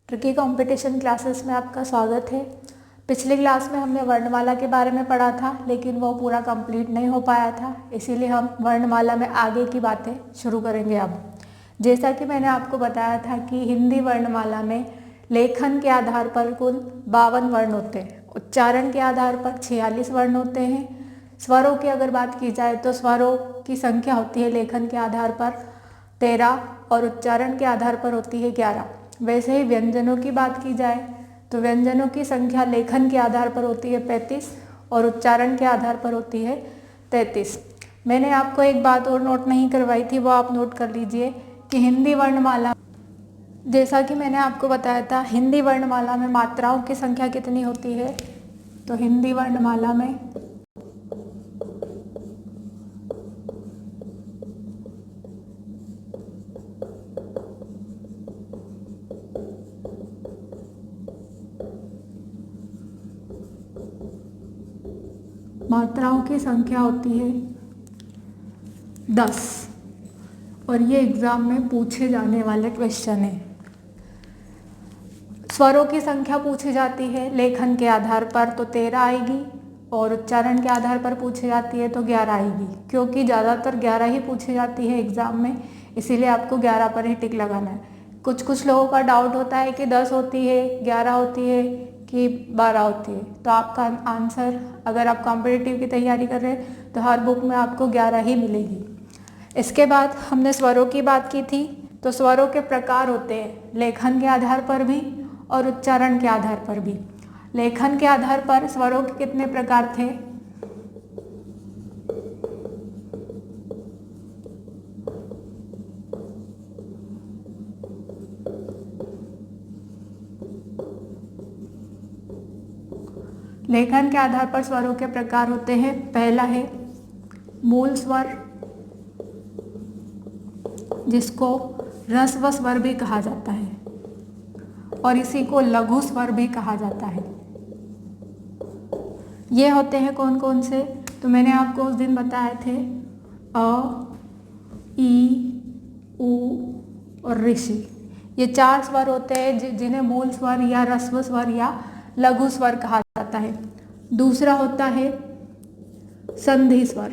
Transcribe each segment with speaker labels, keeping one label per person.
Speaker 1: Tricky competition classes में आपका स्वागत है। पिछली क्लास में हमने वर्णमाला के बारे में पढ़ा था, लेकिन वो पूरा कंप्लीट नहीं हो पाया था, इसीलिए हम वर्णमाला में आगे की बातें शुरू करेंगे। अब जैसा कि मैंने आपको बताया था कि हिंदी वर्णमाला में लेखन के आधार पर कुल 52 वर्ण होते हैं, उच्चारण के आधार पर 46 वर्ण होते हैं। स्वरों की अगर बात की जाए तो स्वरों की संख्या होती है लेखन के आधार पर 13 और उच्चारण के आधार पर होती है 11। वैसे ही व्यंजनों की बात की जाए तो व्यंजनों की संख्या लेखन के आधार पर होती है 35 और उच्चारण के आधार पर होती है 33। मैंने आपको एक बात और नोट नहीं करवाई थी, वो आप नोट कर लीजिए कि हिंदी वर्णमाला, जैसा कि मैंने आपको बताया था, हिंदी वर्णमाला में मात्राओं की संख्या कितनी होती है। तो हिंदी वर्णमाला में मात्राओं की संख्या होती है 10 और ये एग्जाम में पूछे जाने वाले क्वेश्चन है। स्वरों की संख्या पूछी जाती है लेखन के आधार पर तो 13 आएगी और उच्चारण के आधार पर पूछी जाती है तो 11 आएगी, क्योंकि ज़्यादातर 11 ही पूछी जाती है एग्ज़ाम में, इसीलिए आपको 11 पर ही टिक लगाना है। कुछ लोगों का डाउट होता है कि 10 होती है, 11 होती है कि 12 होती है, तो आपका आंसर, अगर आप कॉम्पिटिटिव की तैयारी कर रहे हैं तो हर बुक में आपको 11 ही मिलेगी। इसके बाद हमने स्वरों की बात की थी, तो स्वरों के प्रकार होते हैं लेखन के आधार पर भी और उच्चारण के आधार पर भी। लेखन के आधार पर स्वरों के कितने प्रकार थे? लेखन के आधार पर स्वरों के प्रकार होते हैं। पहला है मूल स्वर, जिसको ह्रस्व स्वर भी कहा जाता है और इसी को लघु स्वर भी कहा जाता है। ये होते हैं कौन कौन से? तो मैंने आपको उस दिन बताए थे अ, ई, उ और ऋषि। ये 4 स्वर होते हैं जिन्हें मूल स्वर या ह्रस्व स्वर या लघु स्वर कहा जाता है। दूसरा होता है संधि स्वर,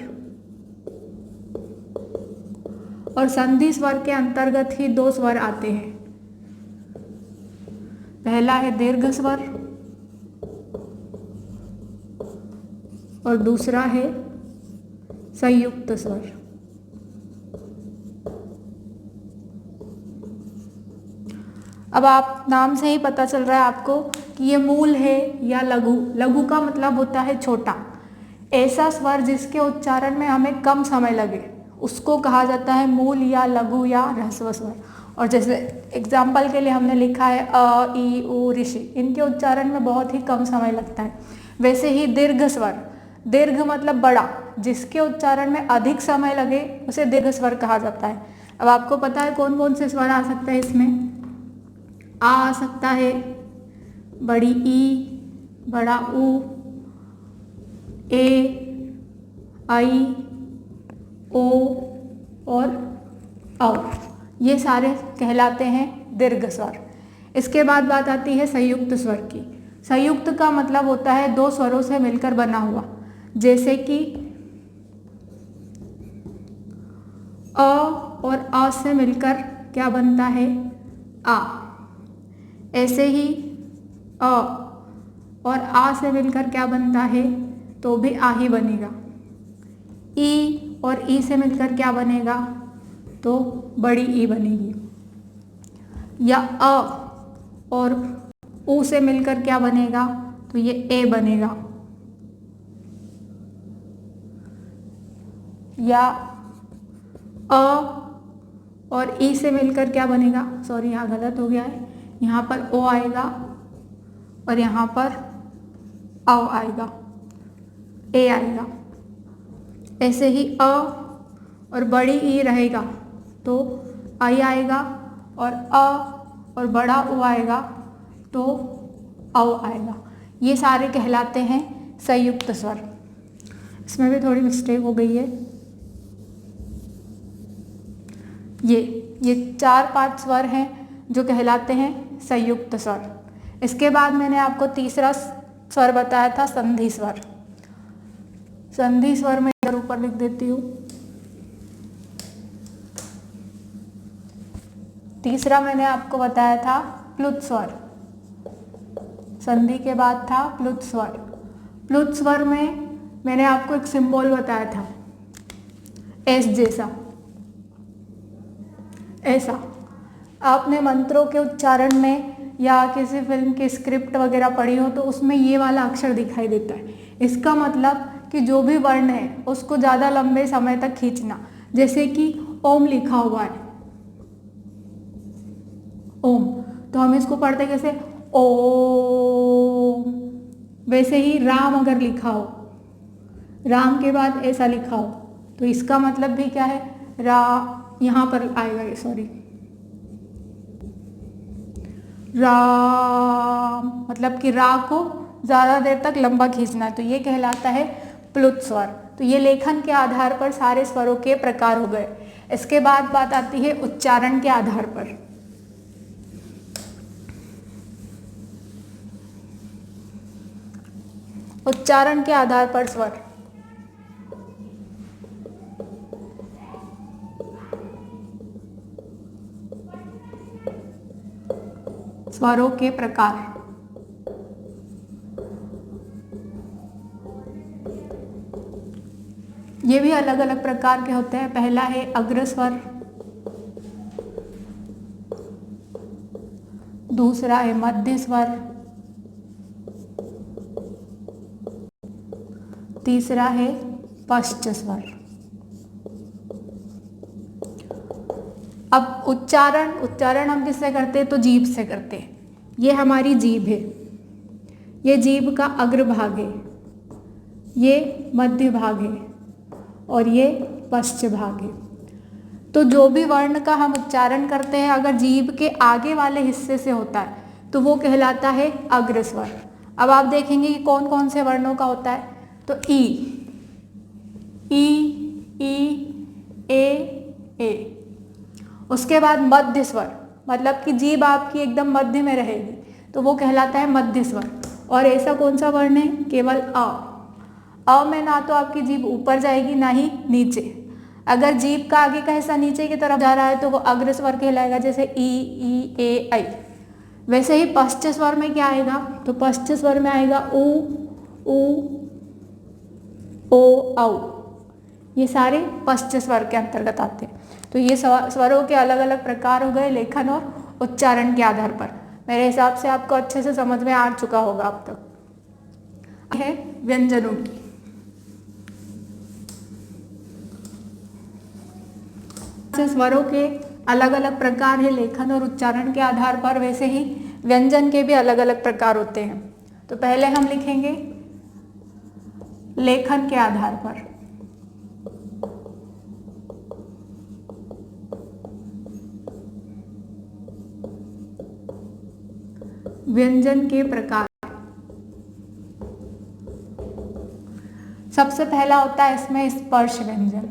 Speaker 1: और संधि स्वर के अंतर्गत ही 2 स्वर आते हैं। पहला है दीर्घ स्वर और दूसरा है संयुक्त स्वर। अब आप नाम से ही पता चल रहा है आपको कि ये मूल है या लघु। लघु का मतलब होता है छोटा। ऐसा स्वर जिसके उच्चारण में हमें कम समय लगे उसको कहा जाता है मूल या लघु या ह्रस्व स्वर। और जैसे एग्जाम्पल के लिए हमने लिखा है अ, ई, उ, ऋषि, इनके उच्चारण में बहुत ही कम समय लगता है। वैसे ही दीर्घ स्वर, दीर्घ मतलब बड़ा, जिसके उच्चारण में अधिक समय लगे उसे दीर्घ स्वर कहा जाता है। अब आपको पता है कौन कौन से स्वर आ सकते हैं इसमें? आ सकता है, बड़ी ई, बड़ा उ, ए, आई, ओ और औ, ये सारे कहलाते हैं दीर्घ स्वर। इसके बाद बात आती है संयुक्त स्वर की। संयुक्त का मतलब होता है 2 स्वरों से मिलकर बना हुआ, जैसे कि अ और आ से मिलकर क्या बनता है? आ। ऐसे ही अ और आ से मिलकर क्या बनता है? तो भी आ ही बनेगा। ई और ई से मिलकर क्या बनेगा? तो बड़ी ई बनेगी। या अ और उ से मिलकर क्या बनेगा? तो ये ए बनेगा। या अ और ई से मिलकर क्या बनेगा? सॉरी, यहाँ गलत हो गया है, यहाँ पर ओ आएगा और यहाँ पर औ आएगा, ए आएगा। ऐसे ही अ और बड़ी ई रहेगा तो आई आएगा, और अ और बड़ा उ आएगा तो औ आएगा। ये सारे कहलाते हैं संयुक्त स्वर। इसमें भी थोड़ी मिस्टेक हो गई है। ये 4-5 स्वर हैं जो कहलाते हैं संयुक्त स्वर। इसके बाद मैंने आपको तीसरा स्वर बताया था संधि स्वर। संधि स्वर में इधर ऊपर लिख देती हूँ। तीसरा मैंने आपको बताया था प्लुत स्वर। संधि के बाद था प्लुत स्वर। प्लुत स्वर में मैंने आपको एक सिंबल बताया था एस जैसा, ऐसा। आपने मंत्रों के उच्चारण में या किसी फिल्म की स्क्रिप्ट वगैरह पढ़ी हो तो उसमें ये वाला अक्षर दिखाई देता है। इसका मतलब कि जो भी वर्ण है उसको ज़्यादा लंबे समय तक खींचना। जैसे कि ओम लिखा हुआ है, ओम, तो हम इसको पढ़ते कैसे, ओम। वैसे ही राम अगर लिखा हो, राम के बाद ऐसा लिखा हो तो इसका मतलब भी क्या है, रा, यहाँ पर आएगा ये, सॉरी, राम, मतलब कि रा को ज़्यादा देर तक लंबा खींचना, तो ये कहलाता है प्लुत स्वर। तो ये लेखन के आधार पर सारे स्वरों के प्रकार हो गए। इसके बाद बात आती है उच्चारण के आधार पर। उच्चारण के आधार पर स्वर। स्वरों के प्रकार। ये भी अलग अलग प्रकार के होते हैं। पहला है अग्र स्वर, दूसरा है मध्य स्वर, तीसरा है पश्च स्वर। अब उच्चारण हम किससे करते हैं, तो जीभ से करते हैं। ये हमारी जीभ है, ये जीभ का अग्र भाग है, ये मध्य भाग है और ये पश्च भाग है। तो जो भी वर्ण का हम उच्चारण करते हैं अगर जीभ के आगे वाले हिस्से से होता है तो वो कहलाता है अग्र स्वर। अब आप देखेंगे कि कौन कौन से वर्णों का होता है, तो ई, ए। उसके बाद मध्य स्वर, मतलब कि जीभ आपकी एकदम मध्य में रहेगी तो वो कहलाता है मध्य स्वर। और ऐसा कौन सा वर्ण है, केवल अ में ना तो आपकी जीभ ऊपर जाएगी ना ही नीचे। अगर जीभ का आगे का हिस्सा नीचे की तरफ जा रहा है तो वो अग्र स्वर कहलाएगा, जैसे ई, ए, ऐ। वैसे ही पश्च स्वर में क्या आएगा, तो पश्च स्वर में आएगा उ, ओ, औ। ये सारे पश्च स्वर के अंतर्गत आते हैं। तो ये स्वरों के अलग अलग प्रकार हो गए लेखन और उच्चारण के आधार पर। मेरे हिसाब से आपको अच्छे से समझ में आ चुका होगा अब तक। है व्यंजनों की। स्वरों के अलग अलग प्रकार है लेखन और उच्चारण के आधार पर, वैसे ही व्यंजन के भी अलग अलग प्रकार होते हैं। तो पहले हम लिखेंगे लेखन के आधार पर। व्यंजन के प्रकार। सबसे पहला होता है इसमें स्पर्श व्यंजन।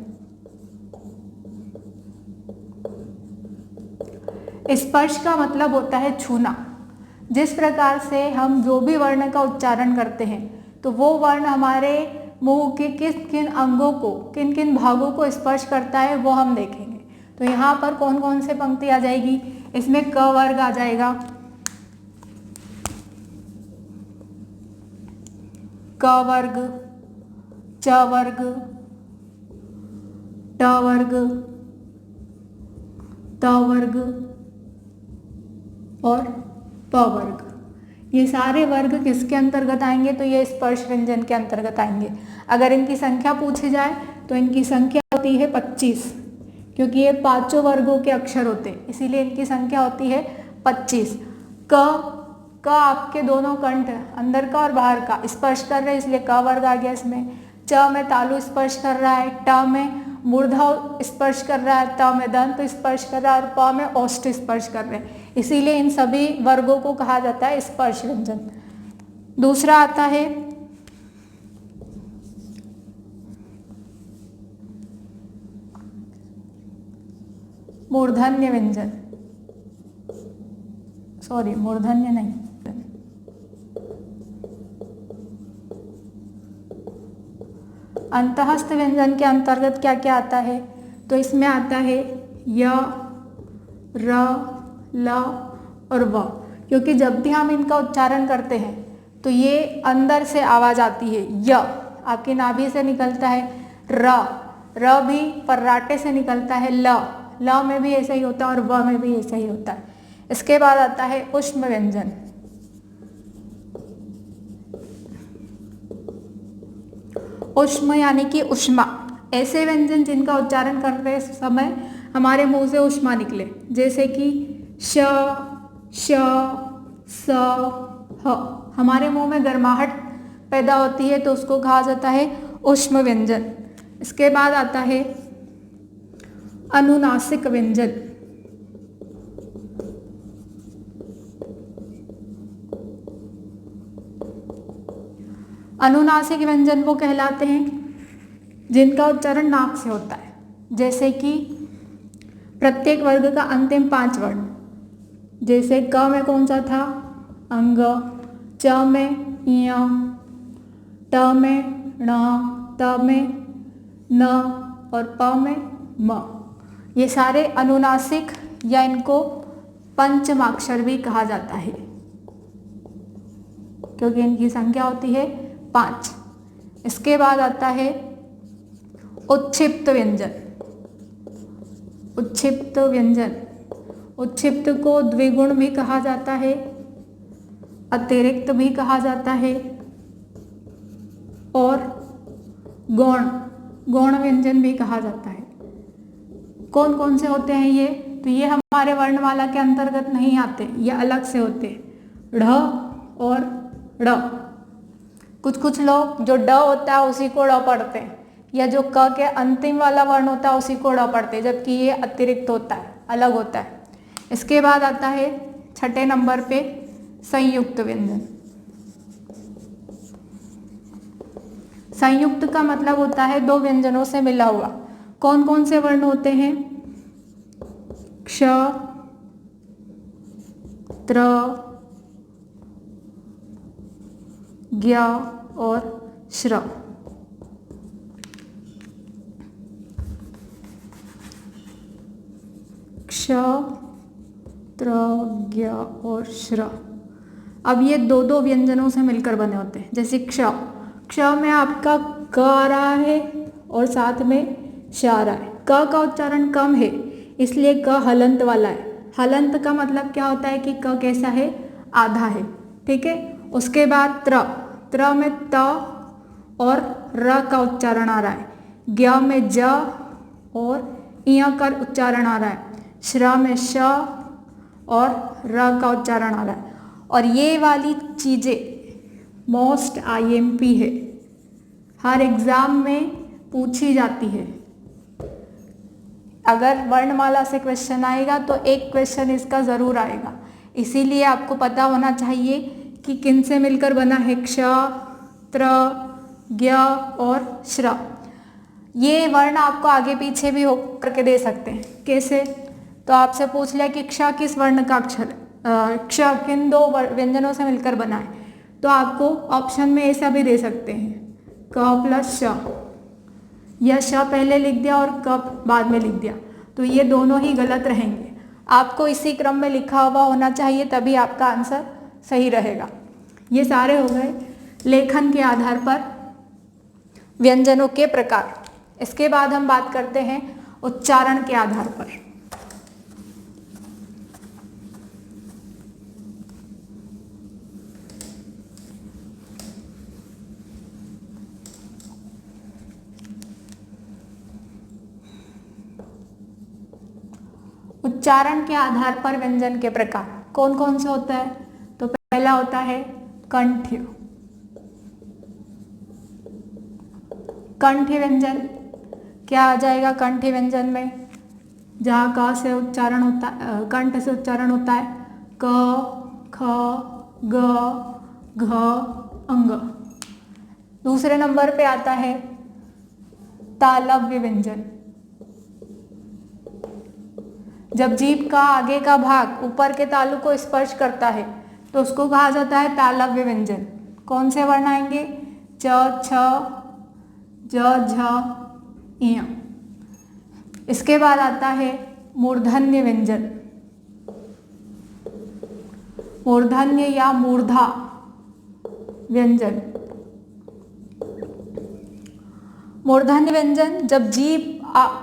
Speaker 1: स्पर्श का मतलब होता है छूना। जिस प्रकार से हम जो भी वर्ण का उच्चारण करते हैं तो वो वर्ण हमारे मुंह के किन किन अंगों को, किन किन भागों को स्पर्श करता है वो हम देखेंगे। तो यहाँ पर कौन कौन से पंक्ति आ जाएगी, इसमें क वर्ग आ जाएगा, क वर्ग, च वर्ग, ट वर्ग, त वर्ग और प वर्ग। ये सारे वर्ग किसके अंतर्गत आएंगे, तो ये स्पर्श व्यंजन के अंतर्गत आएंगे। अगर इनकी संख्या पूछी जाए तो इनकी संख्या होती है 25, क्योंकि ये पांचों वर्गों के अक्षर होते हैं, इसीलिए इनकी संख्या होती है 25। क आपके दोनों कंठ, अंदर का और बाहर का, स्पर्श कर रहे हैं इसलिए क वर्ग आ गया इसमें। च में तालु स्पर्श कर रहा है, ट में मूर्धा स्पर्श कर रहा है, त में दंत स्पर्श कर रहा है और प में ओष्ठ स्पर्श कर रहे हैं, इसीलिए इन सभी वर्गों को कहा जाता है स्पर्श व्यंजन। दूसरा आता है मूर्धन्य व्यंजन। सॉरी मूर्धन्य नहीं, अंतःस्थ व्यंजन के अंतर्गत क्या क्या आता है, तो इसमें आता है य, र, ल और व, क्योंकि जब भी हम इनका उच्चारण करते हैं तो ये अंदर से आवाज आती है। य आपकी नाभि से निकलता है, र भी पर्राटे से निकलता है, ल में भी ऐसा ही होता है और व में भी ऐसा ही होता है। इसके बाद आता है ऊष्म व्यंजन। ऊष्म यानी कि ऊष्मा, ऐसे व्यंजन जिनका उच्चारण करते समय हमारे मुंह से ऊष्मा निकले, जैसे कि श, श, स, ह। हमारे मुंह में गर्माहट पैदा होती है तो उसको कहा जाता है ऊष्म व्यंजन। इसके बाद आता है अनुनासिक व्यंजन। अनुनासिक व्यंजन वो कहलाते हैं जिनका उच्चारण नाक से होता है, जैसे कि प्रत्येक वर्ग का अंतिम 5 वर्ण, जैसे क में कौन सा था, अंग, च में य, ट में ण, त में न और प में म। ये सारे अनुनासिक या इनको पंचमाक्षर भी कहा जाता है क्योंकि इनकी संख्या होती है 5। इसके बाद आता है उच्छिप्त व्यंजन। उच्छिप्त व्यंजन, उच्छिप्त को द्विगुण भी कहा जाता है, अतिरिक्त भी कहा जाता है और गौण व्यंजन भी कहा जाता है। कौन कौन से होते हैं ये, तो ये हमारे वर्णमाला के अंतर्गत नहीं आते, ये अलग से होते हैं, ढ और ड़। कुछ कुछ लोग जो ड होता है उसी को ड़ पढ़ते हैं, या जो क के अंतिम वाला वर्ण होता है उसी को ड़ पढ़ते हैं, जबकि ये अतिरिक्त होता है, अलग होता है। इसके बाद आता है 6ठे नंबर पे संयुक्त व्यंजन। संयुक्त का मतलब होता है 2 व्यंजनों से मिला हुआ। कौन कौन से वर्ण होते हैं, क्ष, त्र, ज्ञ और श्र। क्ष, त्र, ज्ञ और श्र। अब ये 2-2 व्यंजनों से मिलकर बने होते हैं। जैसे क्ष, क्ष में आपका क आ रहा है और साथ में श आ रहा है। क का उच्चारण कम है इसलिए क हलंत वाला है। हलंत का मतलब क्या होता है कि क कैसा है, आधा है, ठीक है। उसके बाद त्र, त्र में त और र का उच्चारण आ रहा है। ज्ञ में ज और इ का उच्चारण आ रहा है। श्र में श और र का उच्चारण आ रहा है। और ये वाली चीजें मोस्ट आईएमपी है, हर एग्जाम में पूछी जाती है। अगर वर्णमाला से क्वेश्चन आएगा तो एक क्वेश्चन इसका जरूर आएगा, इसीलिए आपको पता होना चाहिए कि किन से मिलकर बना है क्ष, त्र, ज्ञ और श्र। ये वर्ण आपको आगे पीछे भी हो करके दे सकते हैं। कैसे, तो आपसे पूछ लिया कि क्ष किस वर्ण का अक्षर है, क्ष किन 2 व्यंजनों से मिलकर बना है, तो आपको ऑप्शन में ऐसा भी दे सकते हैं, क प्लस श, या श पहले लिख दिया और क बाद में लिख दिया, तो ये दोनों ही गलत रहेंगे। आपको इसी क्रम में लिखा हुआ होना चाहिए, तभी आपका आंसर सही रहेगा। ये सारे हो गए लेखन के आधार पर व्यंजनों के प्रकार। इसके बाद हम बात करते हैं उच्चारण के आधार पर। उच्चारण के आधार पर व्यंजन के प्रकार कौन कौन से होता है, तो पहला होता है कंठ्य। कंठ्य व्यंजन क्या आ जाएगा कंठ्य व्यंजन में, जहाँ क से उच्चारण होता है, कंठ से उच्चारण होता है, क, ख, ग, घ, अंग। दूसरे नंबर पे आता है तालव्य व्यंजन। जब जीभ का आगे का भाग ऊपर के तालु को स्पर्श करता है तो उसको कहा जाता है तालव्य व्यंजन। कौन से वर्ण आएंगे? च, छ, ज, झ, इय। इसके बाद आता है मूर्धन्य व्यंजन। मूर्धन्य या मूर्धा व्यंजन। मूर्धन्य व्यंजन जब जीभ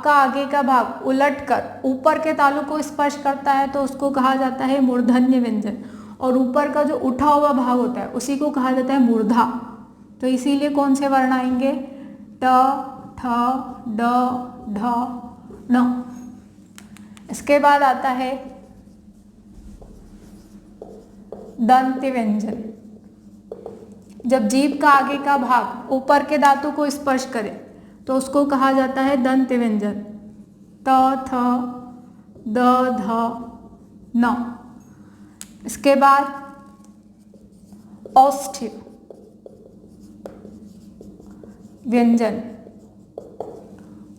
Speaker 1: का आगे का भाग उलटकर ऊपर के तालु को स्पर्श करता है तो उसको कहा जाता है मूर्धन्य व्यंजन, और ऊपर का जो उठा हुआ भाग होता है उसी को कहा जाता है मूर्धा। तो इसीलिए कौन से वर्ण आएंगे? ट, ठ, ड, ढ, न। इसके बाद आता है दंत्य व्यंजन। जब जीभ का आगे का भाग ऊपर के धातु को स्पर्श करे तो उसको कहा जाता है दंत्य व्यंजन। त, थ, द, ध, न। इसके बाद औष्ठ्य व्यंजन।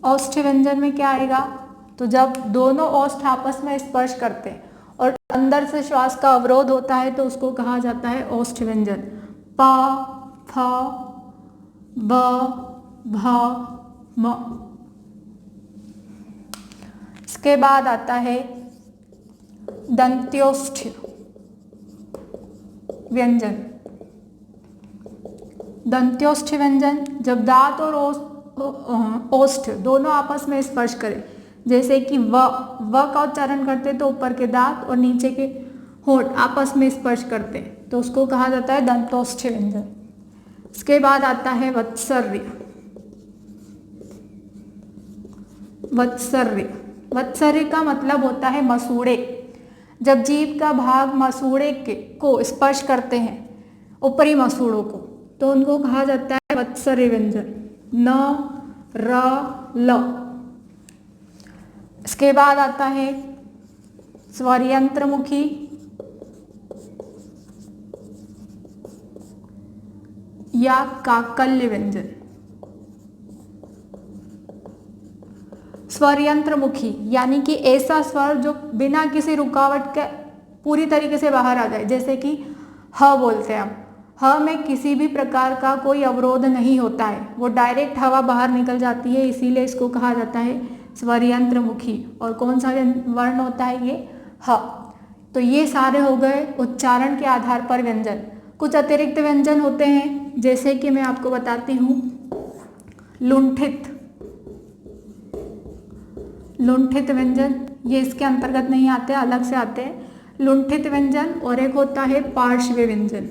Speaker 1: औष्ठ्य व्यंजन में क्या आएगा? तो जब दोनों औष्ठ आपस में स्पर्श करते हैं और अंदर से श्वास का अवरोध होता है तो उसको कहा जाता है औष्ठ्य व्यंजन। प, फ, ब, भ, म। इसके बाद आता है दंत्योष्ठ्य व्यंजन। दंत्योष्ठ्य व्यंजन जब दांत और ओष्ठ दोनों आपस में स्पर्श करें, जैसे कि व का उच्चारण करते तो ऊपर के दांत और नीचे के होंठ आपस में स्पर्श करते हैं तो उसको कहा जाता है दंतोष्ठ्य व्यंजन। इसके बाद आता है वत्सर्य। वत्सर्य, वत्सर्य का मतलब होता है मसूड़े। जब जीभ का भाग मसूड़े को स्पर्श करते हैं, ऊपरी मसूड़ों को, तो उनको कहा जाता है वत्सर्य व्यंजन। न, र, ल। इसके बाद आता है स्वरयंत्रमुखी या काकल्य व्यंजन। स्वरयंत्रमुखी यानी कि ऐसा स्वर जो बिना किसी रुकावट के पूरी तरीके से बाहर आ जाए, जैसे कि ह बोलते हैं हम। ह में किसी भी प्रकार का कोई अवरोध नहीं होता है, वो डायरेक्ट हवा बाहर निकल जाती है, इसीलिए इसको कहा जाता है स्वरयंत्रमुखी। और कौन सा वर्ण होता है ये? ह। तो ये सारे हो गए उच्चारण के आधार पर व्यंजन। कुछ अतिरिक्त व्यंजन होते हैं, जैसे कि मैं आपको बताती हूँ। लुंठित, लुंठित व्यंजन ये इसके अंतर्गत नहीं आते, अलग से आते हैं। लुंठित व्यंजन। और एक होता है पार्श्व व्यंजन।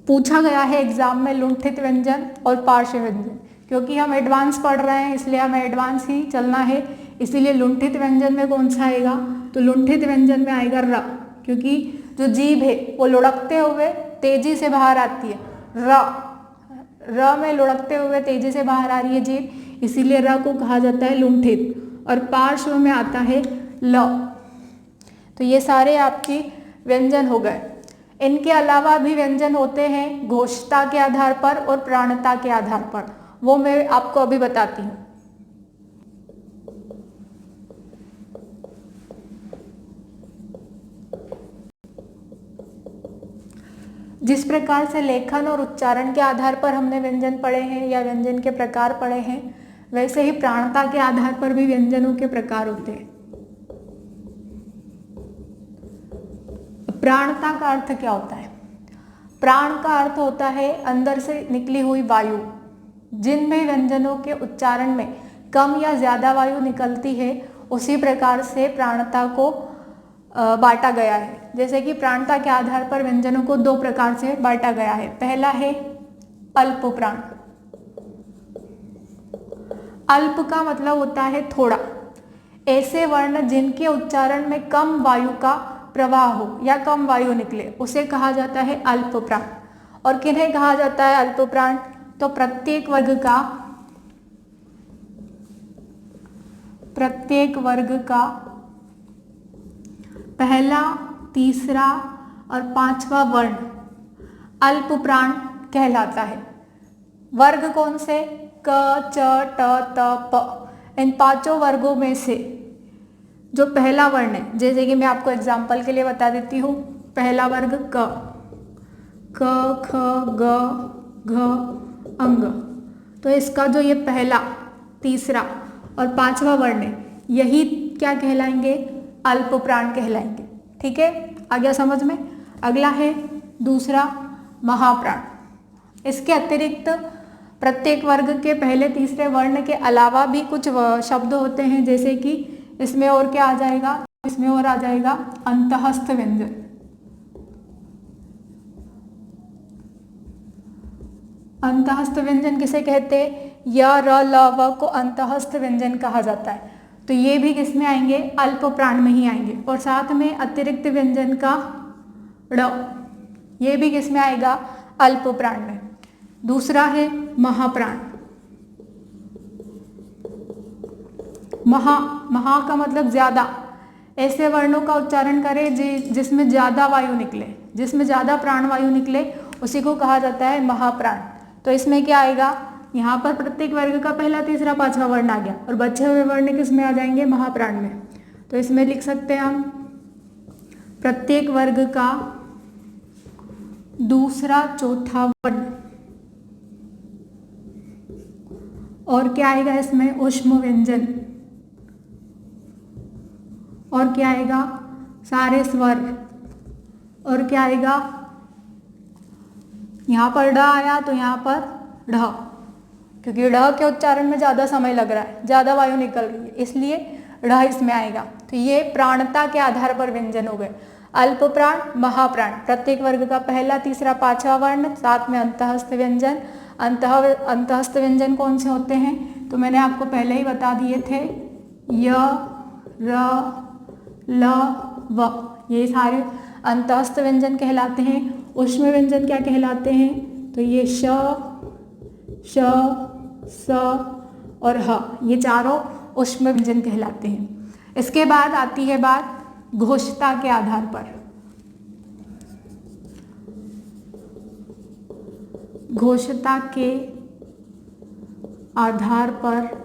Speaker 1: पूछा गया है एग्जाम में लुंठित व्यंजन और पार्श्व व्यंजन, क्योंकि हम एडवांस पढ़ रहे हैं इसलिए हमें एडवांस ही चलना है। इसीलिए लुंठित व्यंजन में कौन सा आएगा? तो लुंठित व्यंजन में आएगा र, क्योंकि जो जीभ है वो लुढ़कते हुए तेजी से बाहर आती है। र में लुढ़कते हुए तेजी से बाहर आ रही है जीभ, इसीलिए र को कहा जाता है लुंठित। और पार्श्व में आता है ल। तो ये सारे आपके व्यंजन हो गए। इनके अलावा भी व्यंजन होते हैं घोषता के आधार पर और प्राणता के आधार पर, वो मैं आपको अभी बताती हूँ। जिस प्रकार से लेखन और उच्चारण के आधार पर हमने व्यंजन पढ़े हैं या व्यंजन के प्रकार पढ़े हैं, वैसे ही प्राणता के आधार पर भी व्यंजनों के प्रकार होते हैं। प्राणता का अर्थ क्या होता है? प्राण का अर्थ होता है अंदर से निकली हुई वायु। जिन भी व्यंजनों के उच्चारण में कम या ज्यादा वायु निकलती है, उसी प्रकार से प्राणता को बांटा गया है। जैसे कि प्राणता के आधार पर व्यंजनों को दो प्रकार से बांटा गया है। पहला है अल्प प्राण। अल्प का मतलब होता है थोड़ा। ऐसे वर्ण जिनके उच्चारण में कम वायु का प्रवाह हो या कम वायु निकले, उसे कहा जाता है अल्प प्राण। और किन्हें कहा जाता है अल्प प्राण? तो प्रत्येक वर्ग का पहला, तीसरा और पांचवा वर्ण अल्प प्राण कहलाता है। वर्ग कौन से? क, च, ट, त, प। इन पांचों वर्गों में से जो पहला वर्ण है, जैसे कि मैं आपको एग्जाम्पल के लिए बता देती हूँ, पहला वर्ग क, ख, ग, घ, अंग। तो इसका जो ये पहला, तीसरा और पांचवा वर्ण है, यही क्या कहलाएंगे? अल्प प्राण कहलाएंगे। ठीक है, आ गया समझ में? अगला है दूसरा महाप्राण। इसके अतिरिक्त प्रत्येक वर्ग के पहले तीसरे वर्ण के अलावा भी कुछ शब्द होते हैं, जैसे कि इसमें और क्या आ जाएगा? इसमें और आ जाएगा अंतःस्थ व्यंजन। अंतःस्थ व्यंजन किसे कहते हैं? य, र, ल, व को अंतःस्थ व्यंजन कहा जाता है। तो ये भी किसमें आएंगे? अल्प प्राण में ही आएंगे। और साथ में अतिरिक्त व्यंजन का ड़, ये भी किसमें आएगा? अल्प प्राण में। दूसरा है महाप्राण। महा का मतलब ज्यादा। ऐसे वर्णों का उच्चारण करें जिसमें ज्यादा वायु निकले, जिसमें ज्यादा प्राण वायु निकले, उसी को कहा जाता है महाप्राण। तो इसमें क्या आएगा? यहाँ पर प्रत्येक वर्ग का पहला, तीसरा, पांचवा वर्ण आ गया और बचे हुए वर्ण किस में आ जाएंगे? महाप्राण में। तो इसमें लिख सकते हैं हम प्रत्येक वर्ग का दूसरा, चौथा वर्ण। और क्या आएगा इसमें? ऊष्म व्यंजन। और क्या आएगा? सारे स्वर। और क्या आएगा? यहाँ पर ड आया तो यहाँ पर ढ, क्योंकि ढ के उच्चारण में ज़्यादा समय लग रहा है, ज़्यादा वायु निकल रही है, इसलिए ढ इसमें आएगा। तो ये प्राणता के आधार पर व्यंजन हो गए। अल्प प्राण, महाप्राण, प्रत्येक वर्ग का पहला, तीसरा, पांचवा वर्ण, साथ में अंतःस्थ व्यंजन। अंतःस्थ व्यंजन कौन से होते हैं? तो मैंने आपको पहले ही बता दिए थे, य, र, ल, व, ये सारे अंतःस्थ व्यंजन कहलाते हैं। ऊष्म व्यंजन क्या कहलाते हैं? तो ये श, स और ह, ये चारों ऊष्म व्यंजन कहलाते हैं। इसके बाद आती है बात घोषता के आधार पर। घोषता के आधार पर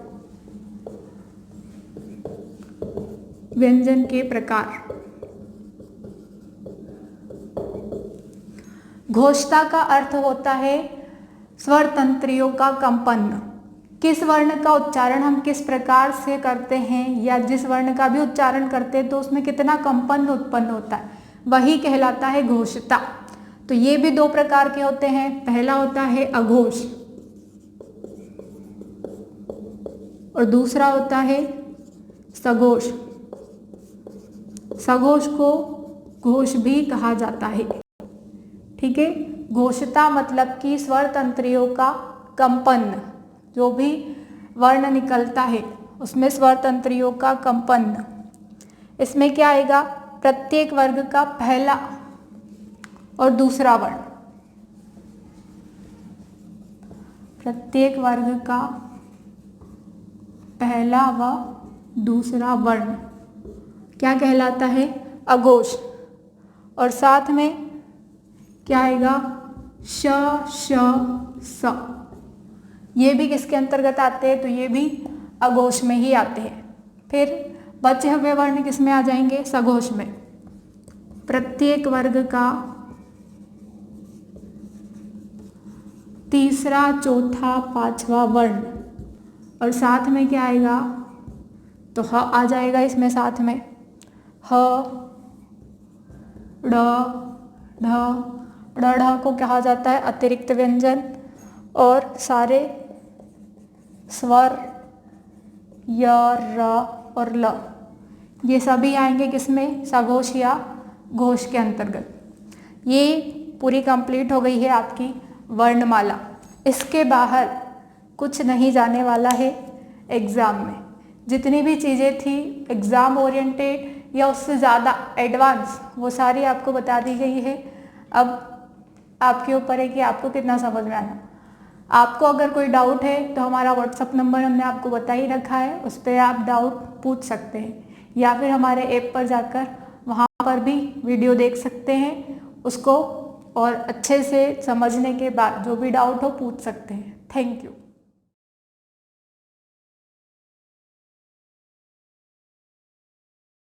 Speaker 1: व्यंजन के प्रकार। घोषता का अर्थ होता है स्वर तंत्रियों का कंपन। किस वर्ण का उच्चारण हम किस प्रकार से करते हैं, या जिस वर्ण का भी उच्चारण करते हैं तो उसमें कितना कंपन उत्पन्न होता है, वही कहलाता है घोषता। तो ये भी दो प्रकार के होते हैं। पहला होता है अघोष और दूसरा होता है सघोष। सघोष को घोष भी कहा जाता है। ठीक है, घोषता मतलब कि स्वर तंत्रियों का कंपन, जो भी वर्ण निकलता है उसमें स्वर तंत्रियों का कंपन। इसमें क्या आएगा? प्रत्येक वर्ग का पहला और दूसरा वर्ण। प्रत्येक वर्ग का पहला व दूसरा वर्ण क्या कहलाता है? अघोष। और साथ में क्या आएगा? श, श, स। ये भी किसके अंतर्गत आते हैं? तो ये भी अघोष में ही आते हैं। फिर बचे हुए वर्ण किस में आ जाएंगे? सघोष में। प्रत्येक वर्ग का तीसरा, चौथा, पांचवा वर्ण। और साथ में क्या आएगा? तो ह आ जाएगा इसमें साथ में। ह, ड, ढ। ढ को कहा जाता है अतिरिक्त व्यंजन। और सारे स्वर य, र और ल, ये सभी आएंगे किसमें? सघोष या घोष के अंतर्गत। ये पूरी कंप्लीट हो गई है आपकी वर्णमाला। इसके बाहर कुछ नहीं जाने वाला है एग्ज़ाम में। जितनी भी चीज़ें थी एग्ज़ाम ओरिएंटेड या उससे ज़्यादा एडवांस, वो सारी आपको बता दी गई है। अब आपके ऊपर है कि आपको कितना समझ में आया। आपको अगर कोई डाउट है तो हमारा व्हाट्सअप नंबर हमने आपको बता ही रखा है, उस पर आप डाउट पूछ सकते हैं, या फिर हमारे ऐप पर जाकर वहाँ पर भी वीडियो देख सकते हैं उसको, और अच्छे से समझने के बाद जो भी डाउट हो पूछ सकते हैं। Thank you.